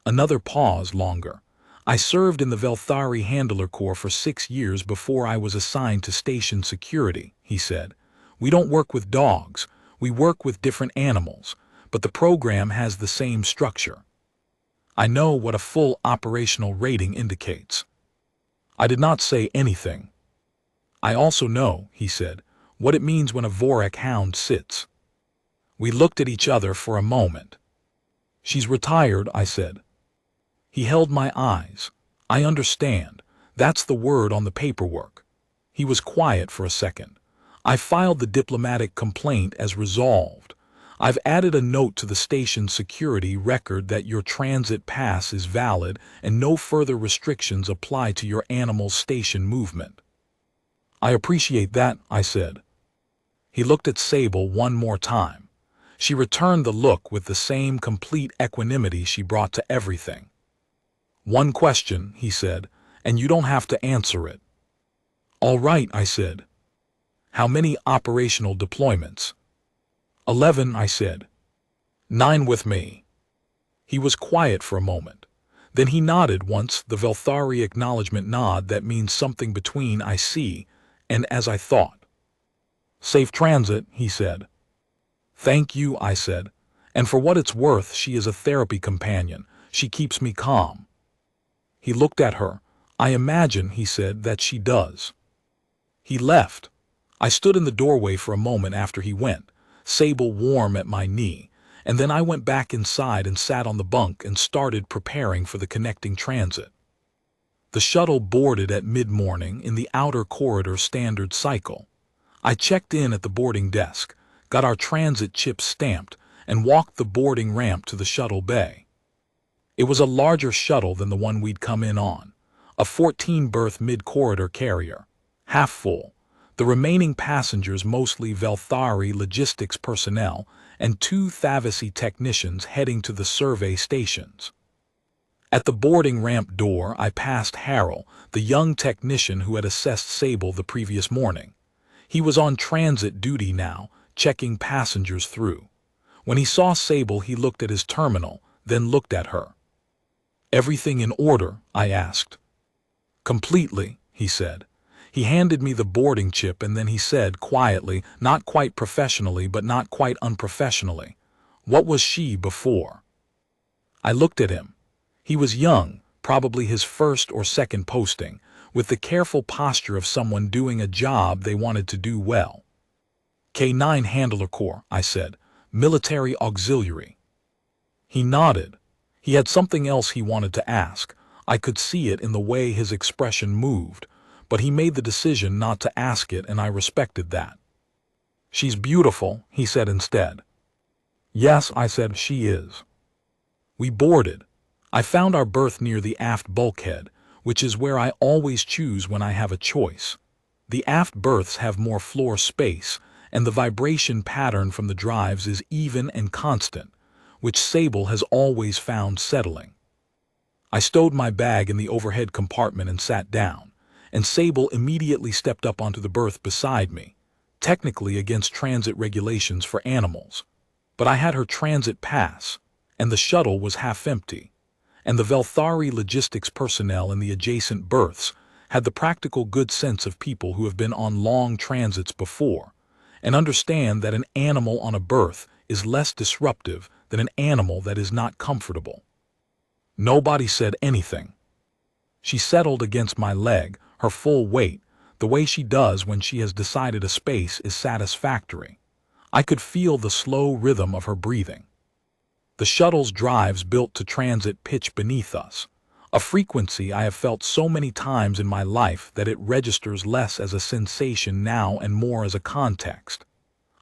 Another pause longer. "I served in the Velthari Handler Corps for 6 years before I was assigned to station security," he said. "We don't work with dogs, we work with different animals, but the program has the same structure." I know what a full operational rating indicates. I did not say anything. "I also know," he said, "what it means when a Vorrkai hound sits." We looked at each other for a moment. "She's retired," I said. He held my eyes. "I understand. That's the word on the paperwork." He was quiet for a second. "I filed the diplomatic complaint as resolved. I've added a note to the station security record that your transit pass is valid and no further restrictions apply to your animal's station movement." "I appreciate that," I said. He looked at Sable one more time. She returned the look with the same complete equanimity she brought to everything. "One question," he said, "and you don't have to answer it." "All right," I said. "How many operational deployments?" 11, I said. 9 with me." He was quiet for a moment. Then he nodded once, the Velthari acknowledgement nod that means something between "I see" and "as I thought." "Safe transit," he said. "Thank you," I said. "And for what it's worth, she is a therapy companion. She keeps me calm." He looked at her. "I imagine," he said, "that she does." He left. I stood in the doorway for a moment after he went, Sable warm at my knee, and then I went back inside and sat on the bunk and started preparing for the connecting transit. The shuttle boarded at mid-morning in the outer corridor standard cycle. I checked in at the boarding desk, got our transit chips stamped, and walked the boarding ramp to the shuttle bay. It was a larger shuttle than the one we'd come in on, a 14-berth mid-corridor carrier, half full, the remaining passengers mostly Velthari logistics personnel and 2 Thavasi technicians heading to the survey stations. At the boarding ramp door, I passed Harold, the young technician who had assessed Sable the previous morning. He was on transit duty now, checking passengers through. When he saw Sable, he looked at his terminal, then looked at her. "Everything in order?" I asked. "Completely," he said. He handed me the boarding chip and then he said quietly, not quite professionally but not quite unprofessionally, "What was she before?" I looked at him. He was young, probably his first or second posting, with the careful posture of someone doing a job they wanted to do well. "K9 Handler Corps," I said, "Military Auxiliary." He nodded. He had something else he wanted to ask. I could see it in the way his expression moved, but he made the decision not to ask it and I respected that. "She's beautiful," he said instead. "Yes," I said, "she is." We boarded. I found our berth near the aft bulkhead, which is where I always choose when I have a choice. The aft berths have more floor space, and the vibration pattern from the drives is even and constant, which Sable has always found settling. I stowed my bag in the overhead compartment and sat down, and Sable immediately stepped up onto the berth beside me, technically against transit regulations for animals. But I had her transit pass, and the shuttle was half empty, and the Velthari logistics personnel in the adjacent berths had the practical good sense of people who have been on long transits before, and understand that an animal on a berth is less disruptive than an animal that is not comfortable. Nobody said anything. She settled against my leg, her full weight, the way she does when she has decided a space is satisfactory. I could feel the slow rhythm of her breathing. The shuttle's drives built to transit pitch beneath us, a frequency I have felt so many times in my life that it registers less as a sensation now and more as a context,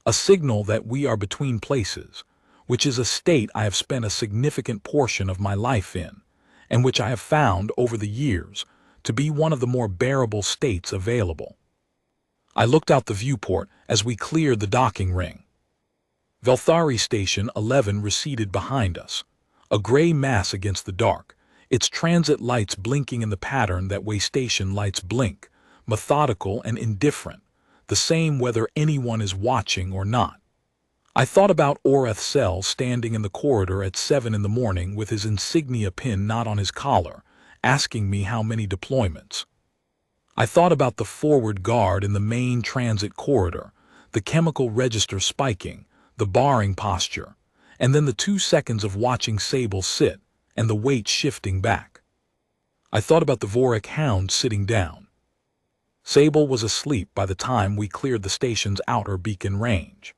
a signal that we are between places, which is a state I have spent a significant portion of my life in, and which I have found over the years to be one of the more bearable states available. I looked out the viewport as we cleared the docking ring. Vorrkai Station 11 receded behind us, a gray mass against the dark, its transit lights blinking in the pattern that waystation lights blink, methodical and indifferent, the same whether anyone is watching or not. I thought about Oreth Sel standing in the corridor at 7 in the morning with his insignia pin not on his collar, asking me how many deployments. I thought about the forward guard in the main transit corridor, the chemical register spiking, the barring posture, and then the 2 seconds of watching Sable sit and the weight shifting back. I thought about the Vorrkai hound sitting down. Sable was asleep by the time we cleared the station's outer beacon range.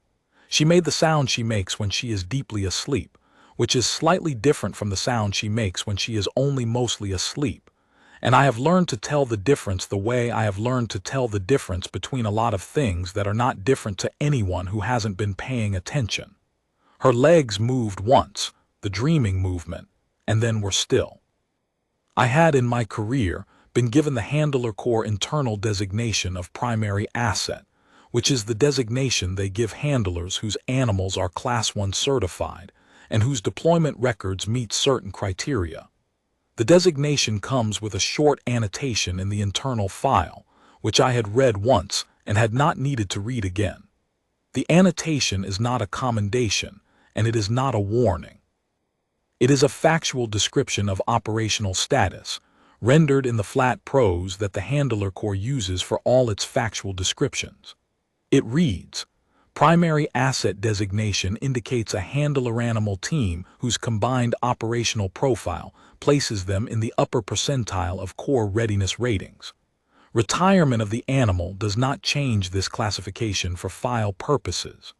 She made the sound she makes when she is deeply asleep, which is slightly different from the sound she makes when she is only mostly asleep, and I have learned to tell the difference the way I have learned to tell the difference between a lot of things that are not different to anyone who hasn't been paying attention. Her legs moved once, the dreaming movement, and then were still. I had in my career been given the Handler Corps internal designation of primary asset, which is the designation they give handlers whose animals are Class 1 certified and whose deployment records meet certain criteria. The designation comes with a short annotation in the internal file, which I had read once and had not needed to read again. The annotation is not a commendation, and it is not a warning. It is a factual description of operational status, rendered in the flat prose that the Handler Corps uses for all its factual descriptions. It reads, "Primary asset designation indicates a handler animal team whose combined operational profile places them in the upper percentile of Corps readiness ratings. Retirement of the animal does not change this classification for file purposes."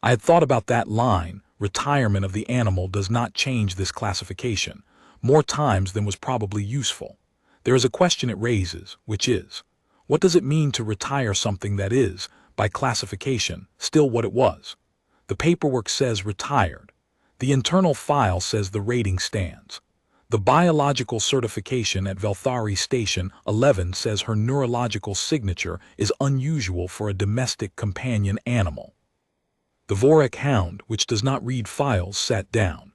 I had thought about that line, "Retirement of the animal does not change this classification," more times than was probably useful. There is a question it raises, which is, what does it mean to retire something that is, by classification, still what it was? The paperwork says retired. The internal file says the rating stands. The biological certification at Vorrkai Station 11 says her neurological signature is unusual for a domestic companion animal. The Vorrkai hound, which does not read files, sat down.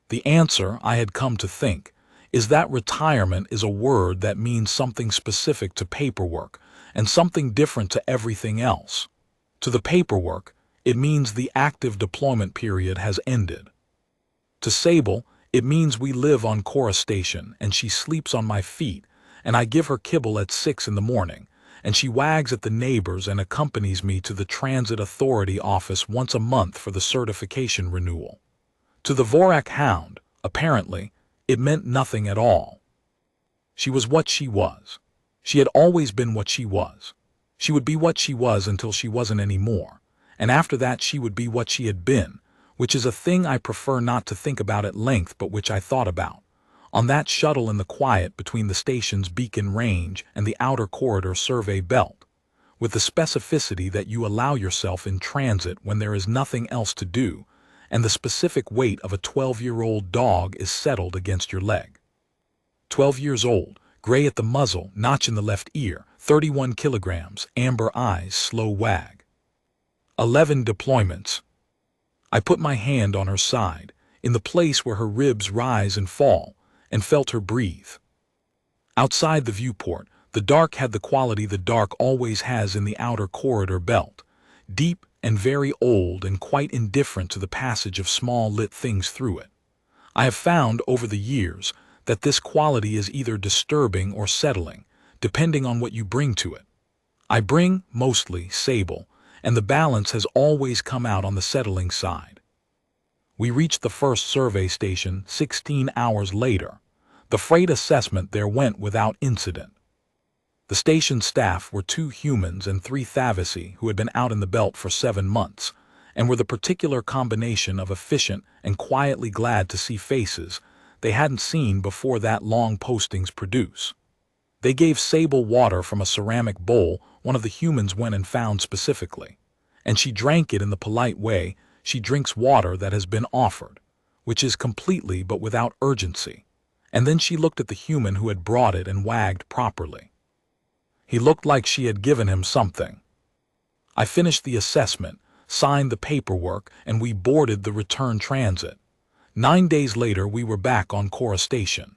The answer, I had come to think, is that retirement is a word that means something specific to paperwork and something different to everything else. To the paperwork, it means the active deployment period has ended. To Sable, it means we live on Cora Station and she sleeps on my feet and I give her kibble at 6 in the morning and she wags at the neighbors and accompanies me to the Transit Authority office once a month for the certification renewal. To the Vorrkai hound, apparently, it meant nothing at all. She was what she was. She had always been what she was. She would be what she was until she wasn't anymore, and after that she would be what she had been, which is a thing I prefer not to think about at length but which I thought about, on that shuttle in the quiet between the station's beacon range and the outer corridor survey belt, with the specificity that you allow yourself in transit when there is nothing else to do, and the specific weight of a 12-year-old dog is settled against your leg. 12 years old, gray at the muzzle, notch in the left ear, 31 kilograms, amber eyes, slow wag. 11 deployments. I put my hand on her side, in the place where her ribs rise and fall, and felt her breathe. Outside the viewport, the dark had the quality the dark always has in the outer corridor belt, deep and very old and quite indifferent to the passage of small lit things through it. I have found over the years that this quality is either disturbing or settling, depending on what you bring to it. I bring, mostly, Sable, and the balance has always come out on the settling side. We reached the first survey station 16 hours later. The freight assessment there went without incident. The station staff were 2 humans and 3 Thavisi who had been out in the belt for 7 months, and were the particular combination of efficient and quietly glad to see faces they hadn't seen before that long postings produce. They gave Sable water from a ceramic bowl one of the humans went and found specifically, and she drank it in the polite way she drinks water that has been offered, which is completely but without urgency, and then she looked at the human who had brought it and wagged properly. He looked like she had given him something. I finished the assessment, signed the paperwork, and we boarded the return transit. 9 days later, we were back on Cora Station.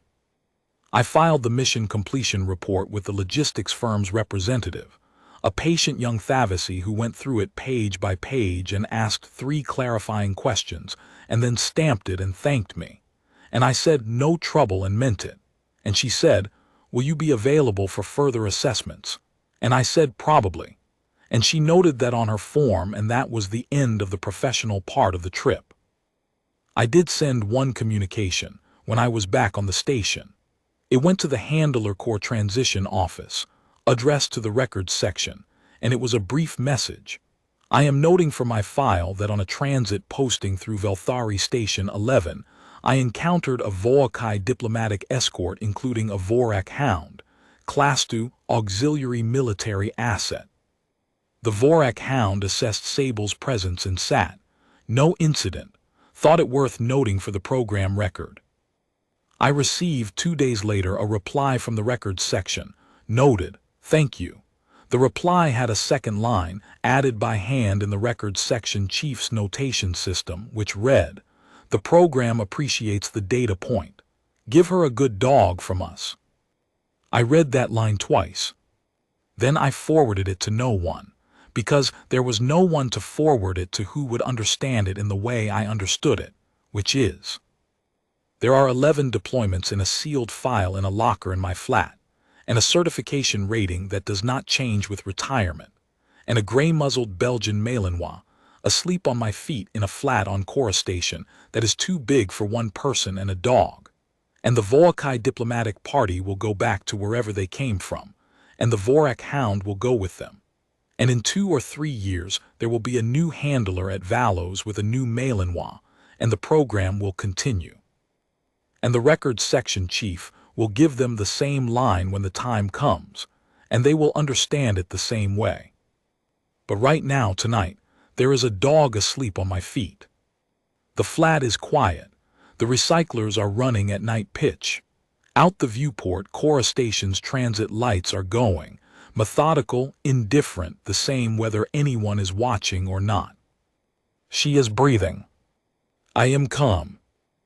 I filed the mission completion report with the logistics firm's representative, a patient young Thavasi who went through it page by page and asked 3 clarifying questions, and then stamped it and thanked me. And I said no trouble and meant it. And she said, "Will you be available for further assessments?" And I said probably. And she noted that on her form, and that was the end of the professional part of the trip. I did send one communication when I was back on the station. It went to the Handler Core Transition Office, addressed to the Records section, and it was a brief message. I am noting for my file that on a transit posting through Velthari Station 11, I encountered a Vorrkai diplomatic escort including a Vorrkai Hound, Class 2 auxiliary military asset. The Vorrkai Hound assessed Sable's presence and sat. No incident. Thought it worth noting for the program record. I received 2 days later a reply from the Records section. Noted. Thank you. The reply had a second line, added by hand in the Records section chief's notation system, which read, "The program appreciates the data point. Give her a good dog from us." I read that line twice. Then I forwarded it to no one, because there was no one to forward it to who would understand it in the way I understood it, which is, there are 11 deployments in a sealed file in a locker in my flat, and a certification rating that does not change with retirement, and a grey-muzzled Belgian Malinois, asleep on my feet in a flat on Cora Station that is too big for one person and a dog. And the Vorrkai diplomatic party will go back to wherever they came from, and the Vorrkai Hound will go with them. And in 2 or 3 years, there will be a new handler at Valos with a new Malinois, and the program will continue. And the Records section chief will give them the same line when the time comes, and they will understand it the same way. But right now, tonight, there is a dog asleep on my feet. The flat is quiet. The recyclers are running at night pitch. Out the viewport, Cora Station's transit lights are going, methodical, indifferent, the same whether anyone is watching or not. She is breathing. I am calm.